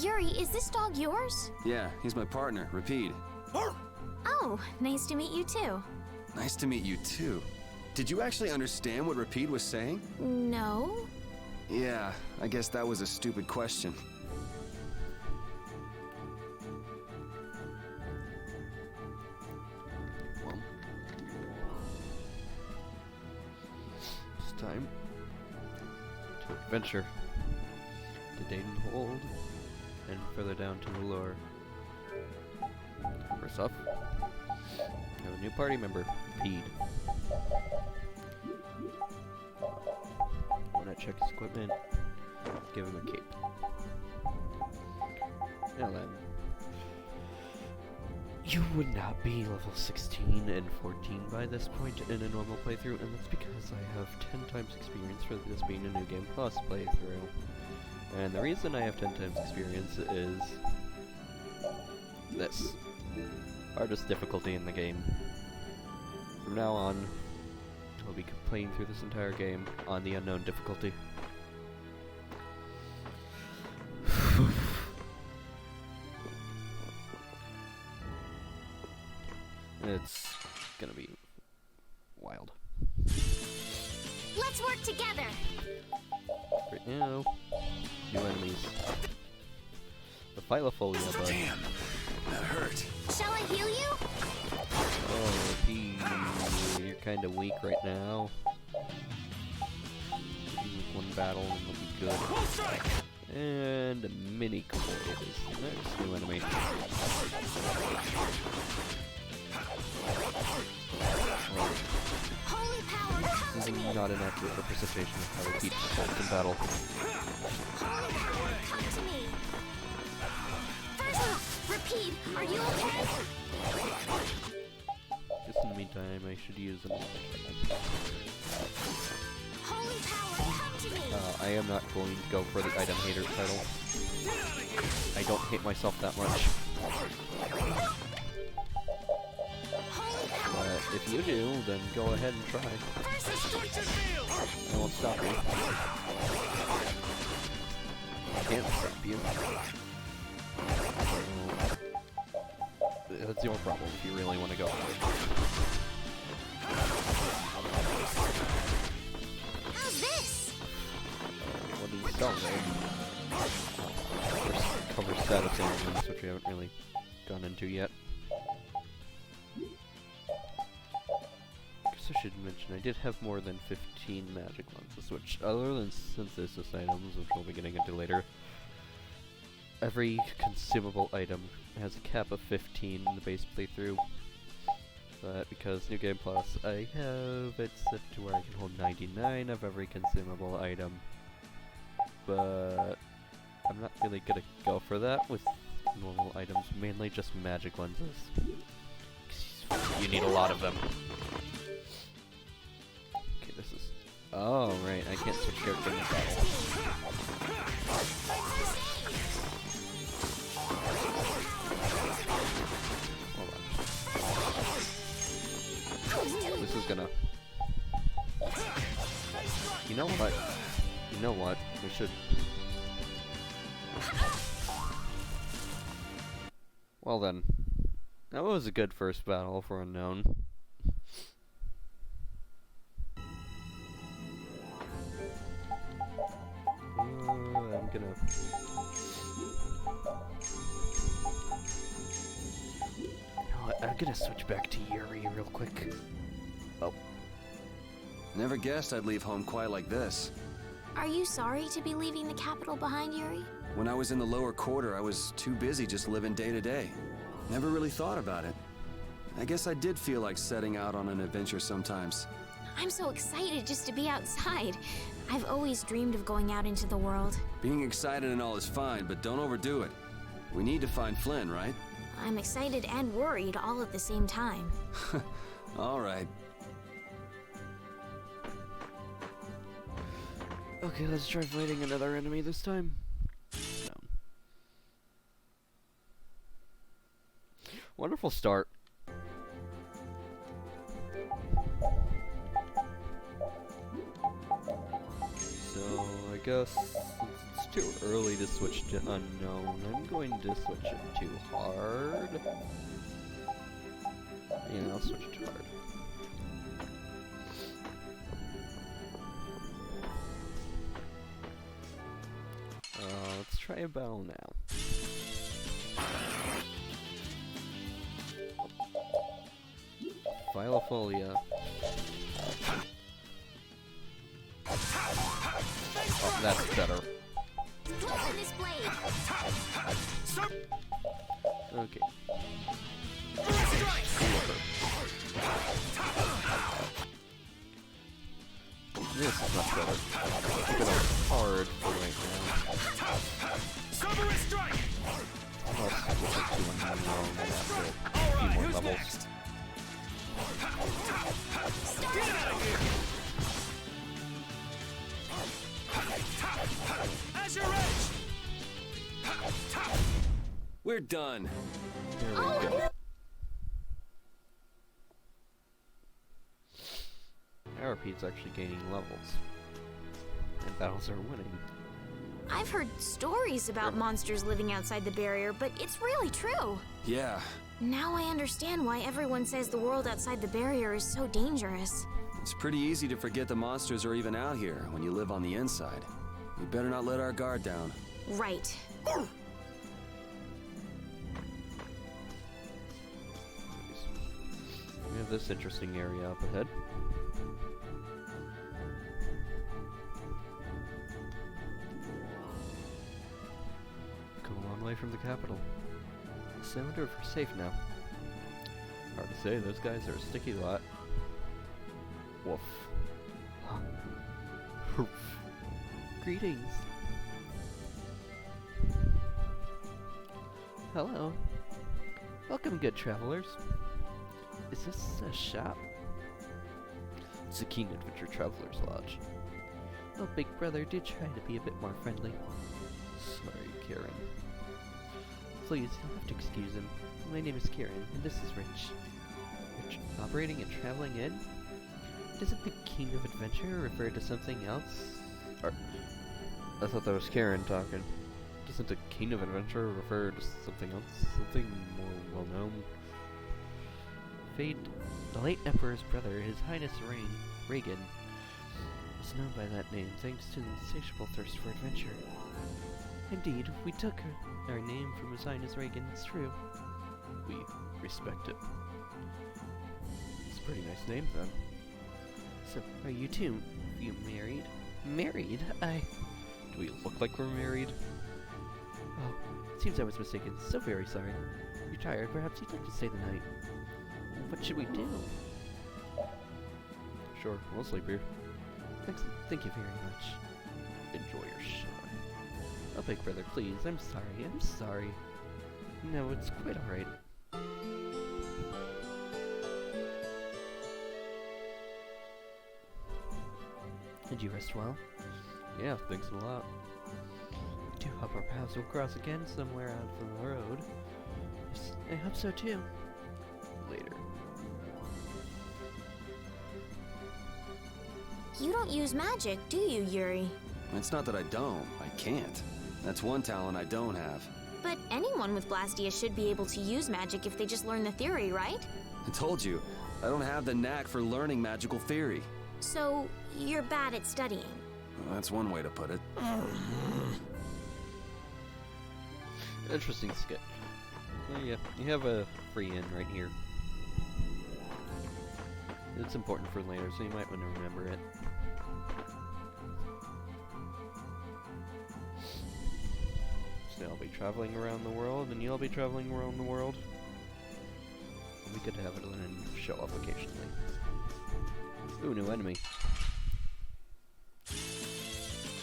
Yuri, is this dog yours? Yeah, he's my partner, Rapide. Oh, nice to meet you too. Nice to meet you too. Did you actually understand what Rapide was saying? No. Yeah, I guess that was a stupid question. Well, it's time to adventure to Dadenhold and further down to the lure. First off, we have a new party member, Rapide. When I check his equipment, give him a cape. Now then, you would not be level 16 and 14 by this point in a normal playthrough, and that's because I have 10 times experience for this being a New Game Plus playthrough. And the reason I have 10 times experience is this. Hardest difficulty in the game. From now on, I'll be playing through this entire game on the unknown difficulty. It's gonna be wild. Let's work together. Right now, new enemies. The Phylofolia bug. Damn, that hurt. Shall I heal you? Oh, you're kind of weak right now. One battle and it'll be good. And a mini Kobold is the next new enemy. Holy power, come This to is me. not an accurate representation of how to keep Kobolds in battle. Holy power, come to me. First off, Rapide, are you okay? Just in the meantime, I should use an Holy power, come to me. I am not going to go for the item hater title. I don't hate myself that much. Holy power. But if you do, then go ahead and try. I won't stop you. I can't stop you. So, that's your problem if you really want to go. How's this? What do you sell there? First, cover status elements, which we haven't really gone into yet. Guess I should mention I did have more than 15 magic lenses, which, other than synthesis items, which we'll be getting into later, every consumable item has a cap of 15 in the base playthrough. But because New Game Plus, I have it set to where I can hold 99 of every consumable item. But I'm not really gonna go for that with normal items, mainly just magic lenses. You need a lot of them. Okay, this is... Oh, right, I can't switch character in the battle. Hold on. This is gonna... You know what? You know what? We should... Well then. That was a good first battle for Unknown. I'm gonna... I'm gonna switch back to Yuri real quick. Oh. Never guessed I'd leave home quite like this. Are you sorry to be leaving the capital behind, Yuri? When I was in the lower quarter, I was too busy just living day to day. Never really thought about it. I guess I did feel like setting out on an adventure sometimes. I'm so excited just to be outside. I've always dreamed of going out into the world. Being excited and all is fine, but don't overdo it. We need to find Flynn, right? I'm excited and worried all at the same time. All right. Okay, let's try fighting another enemy this time. Down. Wonderful start. So, I guess since it's too early to switch to unknown. I'm going to switch it to hard. Yeah, I'll switch to hard. Let's try a battle now. Philofolia. Oh, that's better. Loosen this blade. Okay. This is much better. Keep it on hard for right now. I'll switch it to unknown after a few more levels. We're done. There we go. RP's actually gaining levels. And battles are winning. I've heard stories about monsters living outside the barrier, but it's really true. Yeah, Now I understand why everyone says the world outside the barrier is so dangerous. it's pretty easy to forget the monsters are even out here when you live on the inside. We better not let our guard down. Right. We have this interesting area up ahead. Come a long way from the capital. So I wonder if we're safe now. Hard to say, those guys are a sticky lot. Woof. Hoof. Greetings. Hello. Welcome, good travelers. Is this a shop? It's the Keen Adventure Traveler's Lodge. Oh, big brother, do try to be a bit more friendly. Sorry, Karen. Please, you'll have to excuse him. My name is Karen, and this is Rich. Rich, operating and traveling in? Doesn't the King of Adventure refer to something else? Or, I thought that was Karen talking. Doesn't the King of Adventure refer to something else? Something more well-known? Fate, the late Emperor's brother, His Highness Reagan, was known by that name thanks to the insatiable thirst for adventure. Indeed, we took our name from His Highness Reagan, it's true. We respect it. It's a pretty nice name, then. So, are you two? You married? Married? Do we look like we're married? Oh, it seems I was mistaken. So very sorry. You're tired. Perhaps you'd like to stay the night. What should we do? Sure, we'll sleep here. Thank you very much. Enjoy your shine. Oh, big brother, please. I'm sorry. No, it's quite alright. Did you rest well? Yeah, thanks a lot. I do hope our paths will cross again somewhere out from the road. Yes, I hope so too. Later. You don't use magic, do you, Yuri? It's not that I don't. I can't. That's one talent I don't have. But anyone with Blastia should be able to use magic if they just learn the theory, right? I told you, I don't have the knack for learning magical theory. So, you're bad at studying. Well, that's one way to put it. Interesting sketch. Oh yeah, you have a free in right here. It's important for later, so you might want to remember it. So I'll be traveling around the world, and you'll be traveling around the world. It'll be good to have it and show up occasionally. Ooh, new enemy.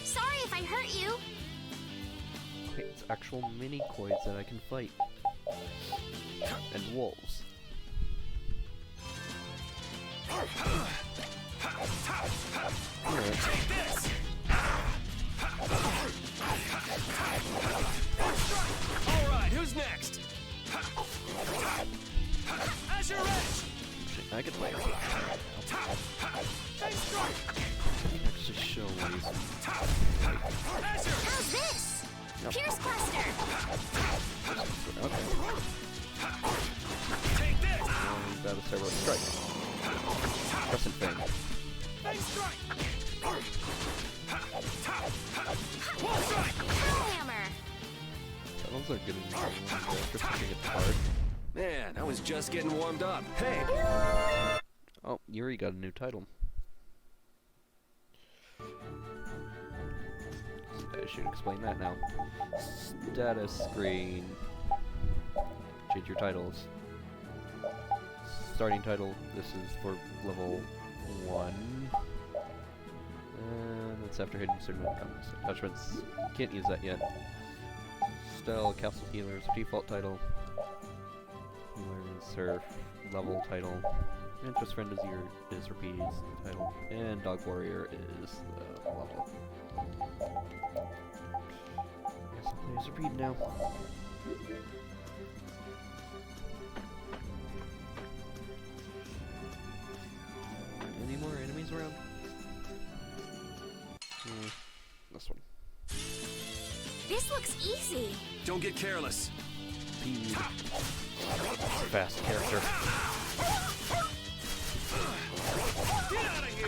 Sorry if I hurt you. Okay, it's actual mini koids that I can fight. And wolves. Alright, who's next? Azure Edge! I could play it. Actually show ways. How's this? Pierce Cluster! Okay. Take this! That was Servo Strike. Crescent Fang. Face strike! Wall Strike! Hellhammer! Tunnels are good enough for pushing it hard. Man, I was just getting warmed up. Hey! Oh, Yuri got a new title. I should explain that now. Status screen. Change your titles. Starting title, this is for level 1. And that's after hitting certain attachments. Can't use that yet. Style, Castle Healer's default title. Healer is her level title. Interest Friend is Repeat's title. And Dog Warrior is the level. Guess I'll play as Repeat now. Any more enemies around? This one. This looks easy. Don't get careless. Speed. Fast character. Get out of here!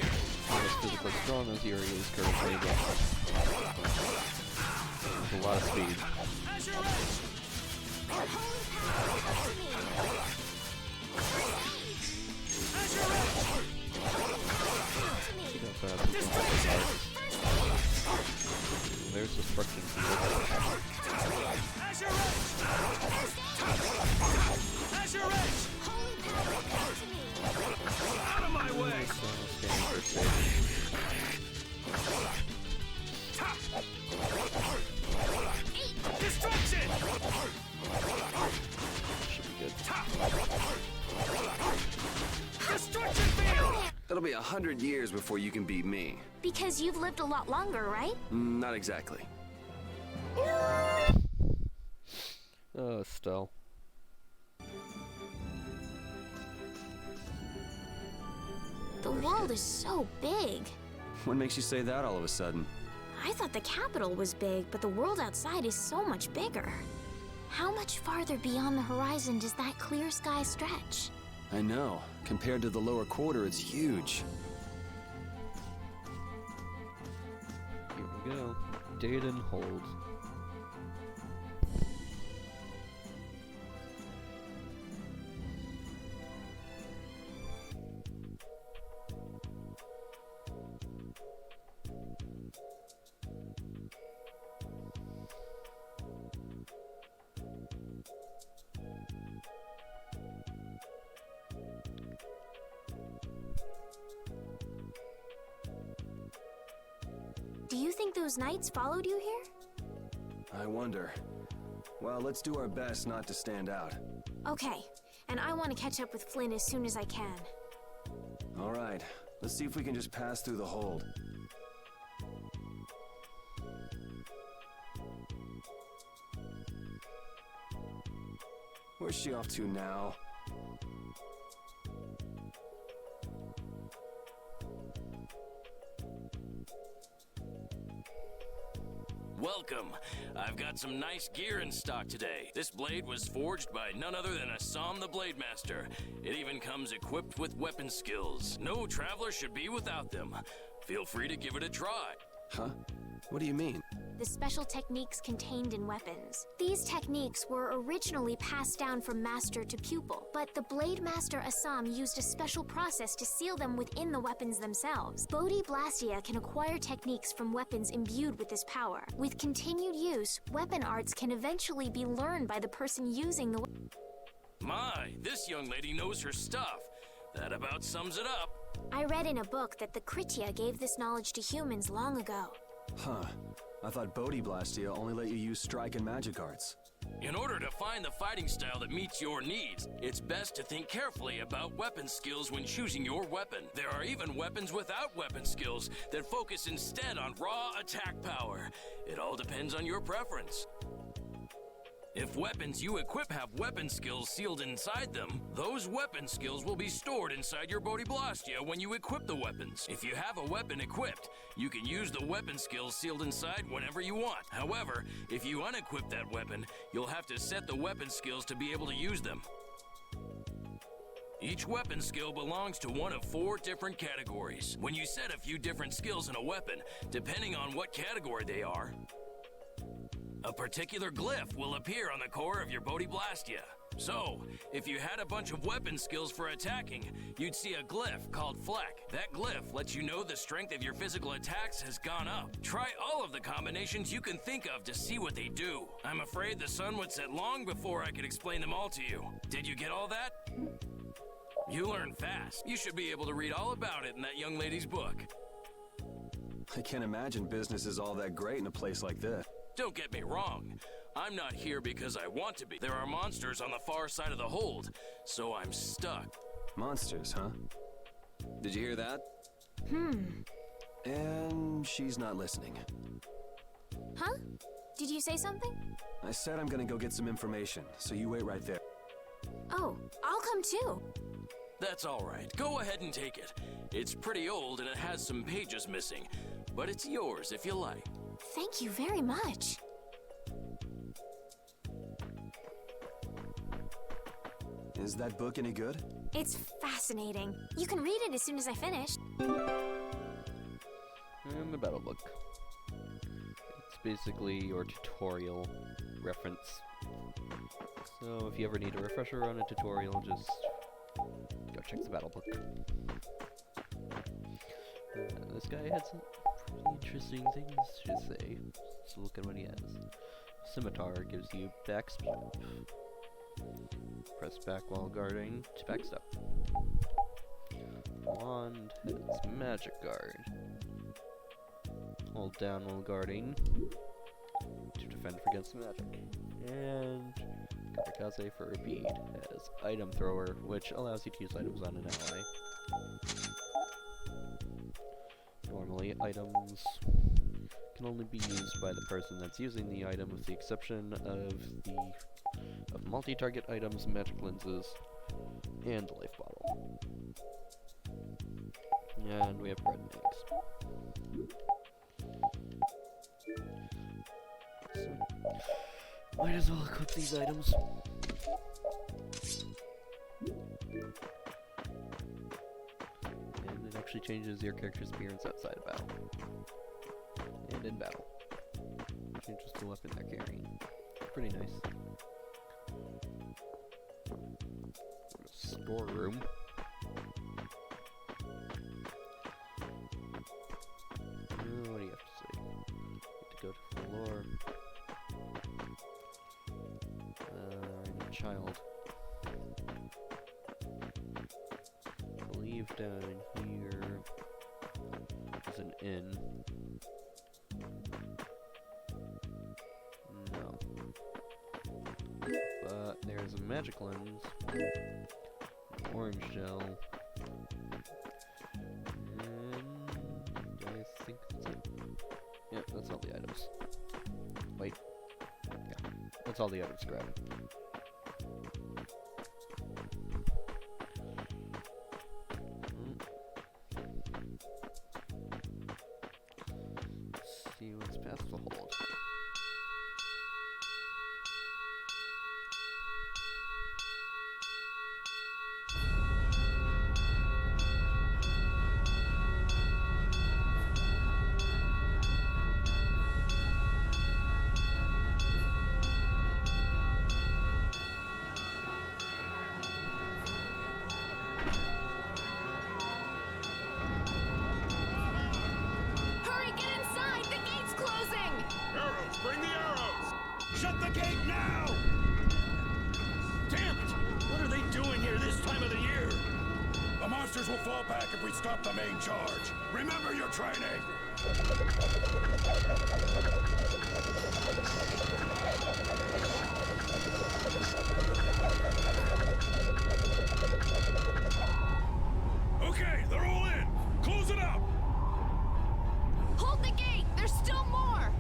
Not as physically strong as Yuri is currently, but with a lot of speed. Azure Edge! Holy power, come to me. Azure Edge! Come to me. She got fast. There's destruction. Azure Edge! Azure Edge! Holy power, come to me. Out of my way! Standing for safe. Destruction! Should be good. Destruction field! It'll be 100 years before you can beat me. Because you've lived a lot longer, right? Not exactly. Oh, Stell. The world is so big. What makes you say that all of a sudden? I thought the capital was big, but the world outside is so much bigger. How much farther beyond the horizon does that clear sky stretch? I know. Compared to the lower quarter, it's huge. Here we go. Dayton hold. Do you think those knights followed you here? I wonder. Well, let's do our best not to stand out. Okay, and I want to catch up with Flynn as soon as I can. All right. Let's see if we can just pass through the hold. Where's she off to now? Welcome. I've got some nice gear in stock today. This blade was forged by none other than Assam the Blade Master. It even comes equipped with weapon skills. No traveler should be without them. Feel free to give it a try. Huh? What do you mean? The special techniques contained in weapons. These techniques were originally passed down from master to pupil, but the Blade Master Assam used a special process to seal them within the weapons themselves. Bodhi Blastia can acquire techniques from weapons imbued with this power. With continued use, weapon arts can eventually be learned by the person using the My, this young lady knows her stuff. That about sums it up. I read in a book that the Kritya gave this knowledge to humans long ago. Huh. I thought Bodhi Blastia only let you use strike and magic arts. In order to find the fighting style that meets your needs, it's best to think carefully about weapon skills when choosing your weapon. There are even weapons without weapon skills that focus instead on raw attack power. It all depends on your preference. If weapons you equip have weapon skills sealed inside them, those weapon skills will be stored inside your Body Blastia when you equip the weapons. If you have a weapon equipped, you can use the weapon skills sealed inside whenever you want. However, if you unequip that weapon, you'll have to set the weapon skills to be able to use them. Each weapon skill belongs to one of 4 different categories. When you set a few different skills in a weapon, depending on what category they are, a particular glyph will appear on the core of your Body Blastia. So, if you had a bunch of weapon skills for attacking, you'd see a glyph called Fleck. That glyph lets you know the strength of your physical attacks has gone up. Try all of the combinations you can think of to see what they do. I'm afraid the sun would set long before I could explain them all to you. Did you get all that? You learn fast. You should be able to read all about it in that young lady's book. I can't imagine business is all that great in a place like this. Don't get me wrong. I'm not here because I want to be. There are monsters on the far side of the hold, so I'm stuck. Monsters, huh? Did you hear that? And she's not listening. Huh? Did you say something? I said I'm gonna go get some information, so you wait right there. Oh, I'll come too. That's all right. Go ahead and take it. It's pretty old and it has some pages missing, but it's yours if you like. Thank you very much. Is that book any good? It's fascinating. You can read it as soon as I finish. And the battle book. It's basically your tutorial reference. So if you ever need a refresher on a tutorial, just go check the battle book. This guy had some pretty interesting things to say. So look at what he has. Scimitar gives you backspeed. Press back while guarding to backstep. Wand has magic guard. Hold down while guarding to defend against magic. And Kamikaze for a bead has item thrower, which allows you to use items on an ally. Normally, items can only be used by the person that's using the item, with the exception of multi-target items, magic lenses, and the life bottle. And we have bread and eggs. So, might as well equip these items. And it actually changes your character's appearance outside of battle. And in battle. Changes the weapon they're carrying. Pretty nice. Storeroom. What do you have to say? Get to go to the floor. Child. I believe down here is an inn. No. But there's a magic lens. Orange gel, and I think that's it. Yeah, that's all the items. Wait. Yeah, that's all the items grabbed. Let's see what's past the hold. Bring the arrows! Shut the gate now! Damn it! What are they doing here this time of the year? The monsters will fall back if we stop the main charge. Remember your training! Okay, they're all in! Close it up! Hold the gate! There's still more!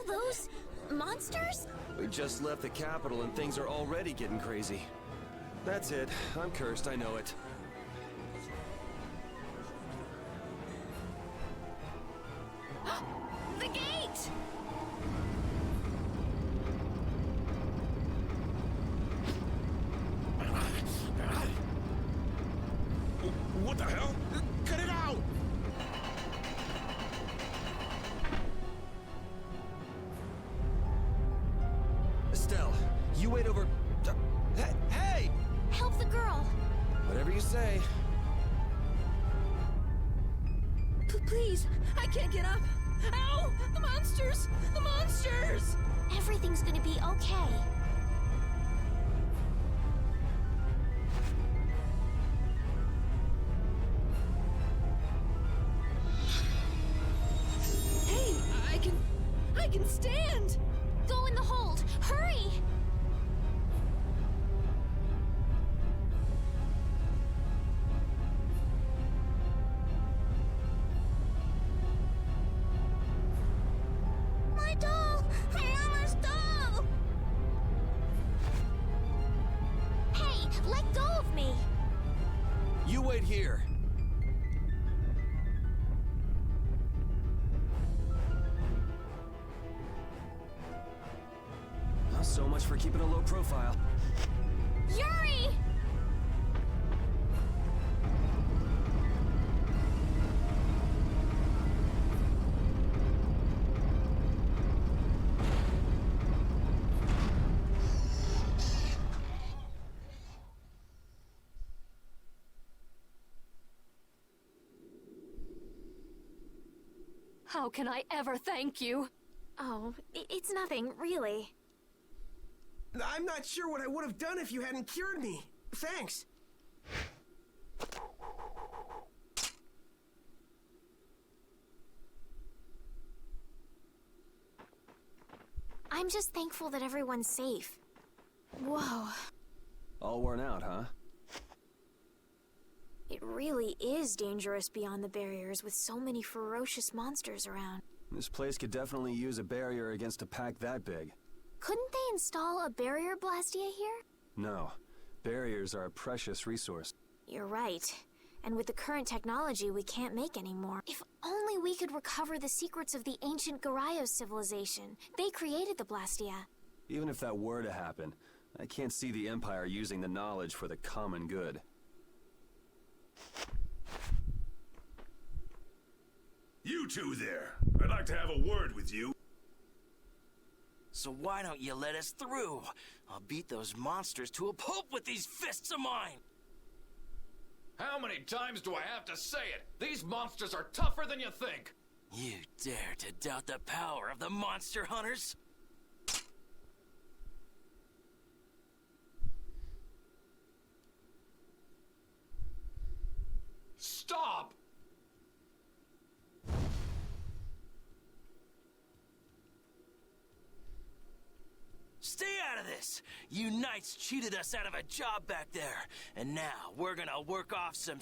Those monsters? We just left the capital and things are already getting crazy. That's it. I'm cursed, I know it. The gate! What the hell? Cut it out! Estelle, you wait over... Hey! Help the girl! Whatever you say. Please, I can't get up. Ow! The monsters! The monsters! Everything's gonna be okay. Hey, I can stand! Go in the hold! Hurry! My doll! Mama's doll! Hey, let go of me! You wait here. Well, so much for keeping a low profile. Yuri! How can I ever thank you? Oh, it's nothing, really. I'm not sure what I would have done if you hadn't cured me. Thanks. I'm just thankful that everyone's safe. Whoa. All worn out, huh? It really is dangerous beyond the barriers with so many ferocious monsters around. This place could definitely use a barrier against a pack that big. Couldn't they install a barrier blastia here? No. Barriers are a precious resource. You're right. And with the current technology, we can't make any more. If only we could recover the secrets of the ancient Garayos civilization. They created the blastia. Even if that were to happen, I can't see the Empire using the knowledge for the common good. You two there. I'd like to have a word with you. So why don't you let us through? I'll beat those monsters to a pulp with these fists of mine! How many times do I have to say it? These monsters are tougher than you think! You dare to doubt the power of the monster hunters? Stop! Stay out of this! You knights cheated us out of a job back there, and now we're gonna work off some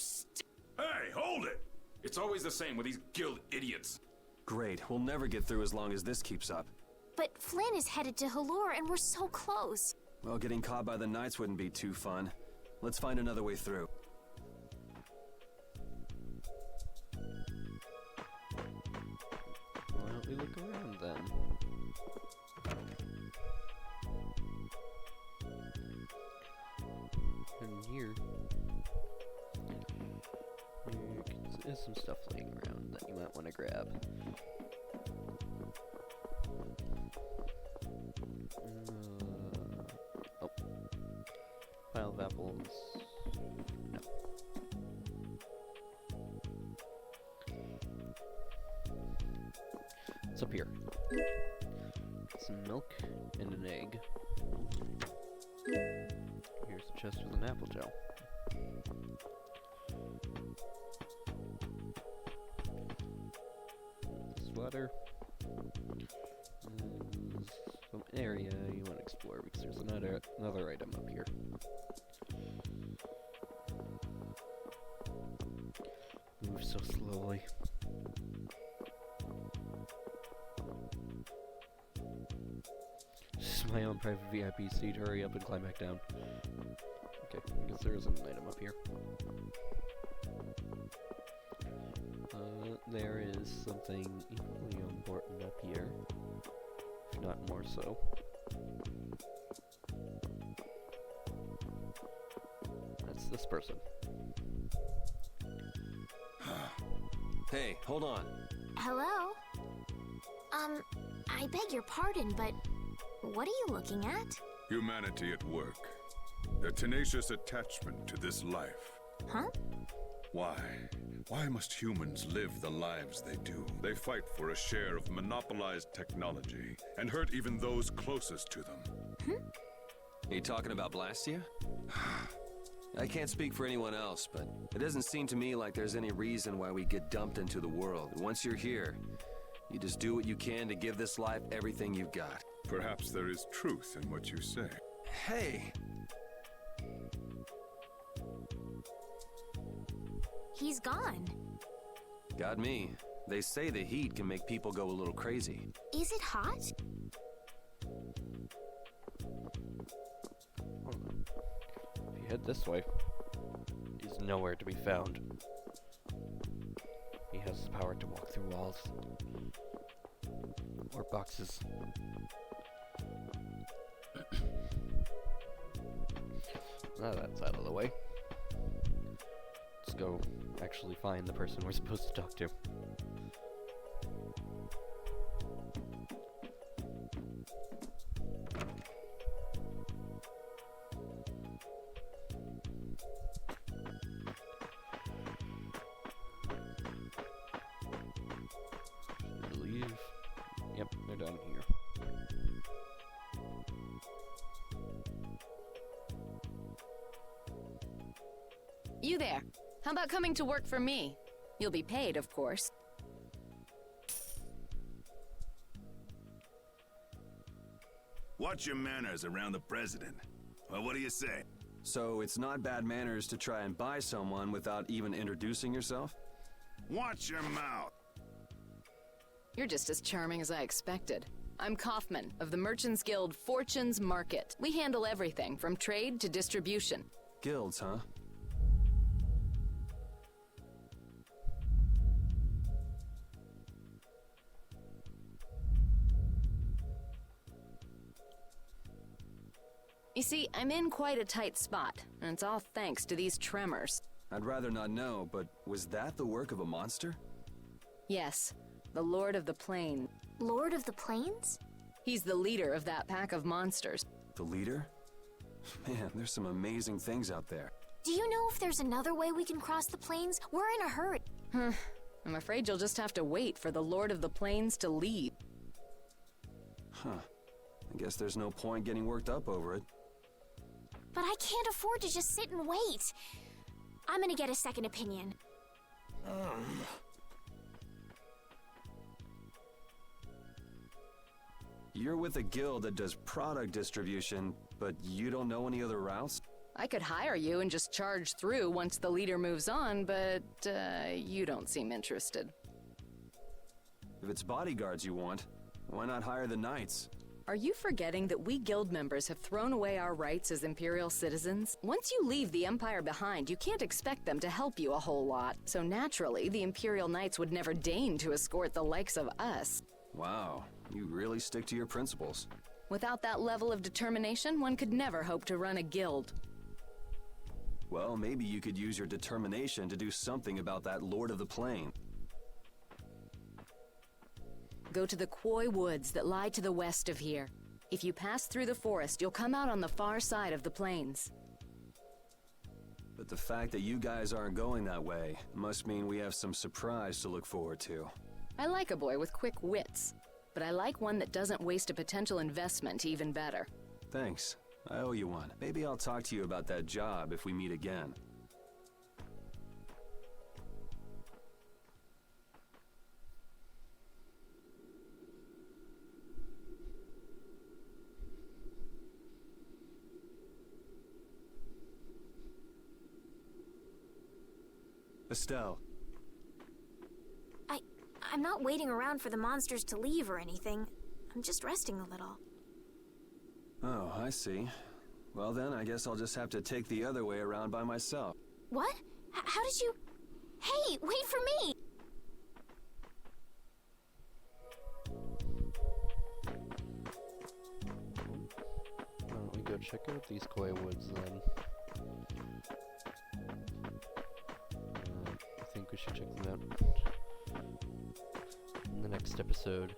Hey, hold it! It's always the same with these guild idiots. Great, we'll never get through as long as this keeps up. But Flynn is headed to Halure and we're so close. Well, getting caught by the Knights wouldn't be too fun. Let's find another way through. Why don't we look around then? And here, there's some stuff laying around that you might want to grab. Oh, pile of apples. No. It's up here. Some milk and an egg. Here's a chest with an apple gel. Sweater. Some area you want to explore because there's another item up here. Move so slowly. my own private VIP seat. Hurry up and climb back down. Okay, I guess there is an item up here. There is something equally important up here, if not more so. That's this person. Hey, hold on. Hello? I beg your pardon, but what are you looking at? Humanity at work. A tenacious attachment to this life. Huh? Why? Why must humans live the lives they do? They fight for a share of monopolized technology and hurt even those closest to them. Are you talking about Blastia? I can't speak for anyone else, but it doesn't seem to me like there's any reason why we get dumped into the world. Once you're here, you just do what you can to give this life everything you've got. Perhaps there is truth in what you say. Hey! He's gone. Got me. They say the heat can make people go a little crazy. Is it hot? If you head this way, he's nowhere to be found. He has the power to walk through walls. Or boxes. Now that's out of the way. Let's go actually find the person we're supposed to talk to. I believe. Yep, they're down here. You there. How about coming to work for me? You'll be paid, of course. Watch your manners around the president. Well, what do you say? So it's not bad manners to try and buy someone without even introducing yourself? Watch your mouth. You're just as charming as I expected. I'm Kaufman of the Merchants Guild Fortunes Market. We handle everything from trade to distribution. Guilds, huh? You see, I'm in quite a tight spot, and it's all thanks to these tremors. I'd rather not know, but was that the work of a monster? Yes, the Lord of the Plain. Lord of the Plains? He's the leader of that pack of monsters. The leader? Man, there's some amazing things out there. Do you know if there's another way we can cross the plains? We're in a hurry. I'm afraid you'll just have to wait for the Lord of the Plains to leave. Huh. I guess there's no point getting worked up over it. But I can't afford to just sit and wait. I'm gonna get a second opinion. You're with a guild that does product distribution, but you don't know any other routes? I could hire you and just charge through once the leader moves on, but you don't seem interested. If it's bodyguards you want, why not hire the knights? Are you forgetting that we guild members have thrown away our rights as Imperial citizens? Once you leave the Empire behind, you can't expect them to help you a whole lot. So naturally, the Imperial Knights would never deign to escort the likes of us. Wow, you really stick to your principles. Without that level of determination, one could never hope to run a guild. Well, maybe you could use your determination to do something about that Lord of the Plain. Go to the Koi Woods that lie to the west of here. If you pass through the forest, you'll come out on the far side of the plains. But the fact that you guys aren't going that way must mean we have some surprise to look forward to. I like a boy with quick wits, but I like one that doesn't waste a potential investment even better. Thanks. I owe you one. Maybe I'll talk to you about that job if we meet again. Estelle. I'm not waiting around for the monsters to leave or anything. I'm just resting a little. Oh, I see. Well then, I guess I'll just have to take the other way around by myself. What? How did you... Hey, wait for me! Why don't we go check out these koi woods then? I think we should check them out in the next episode.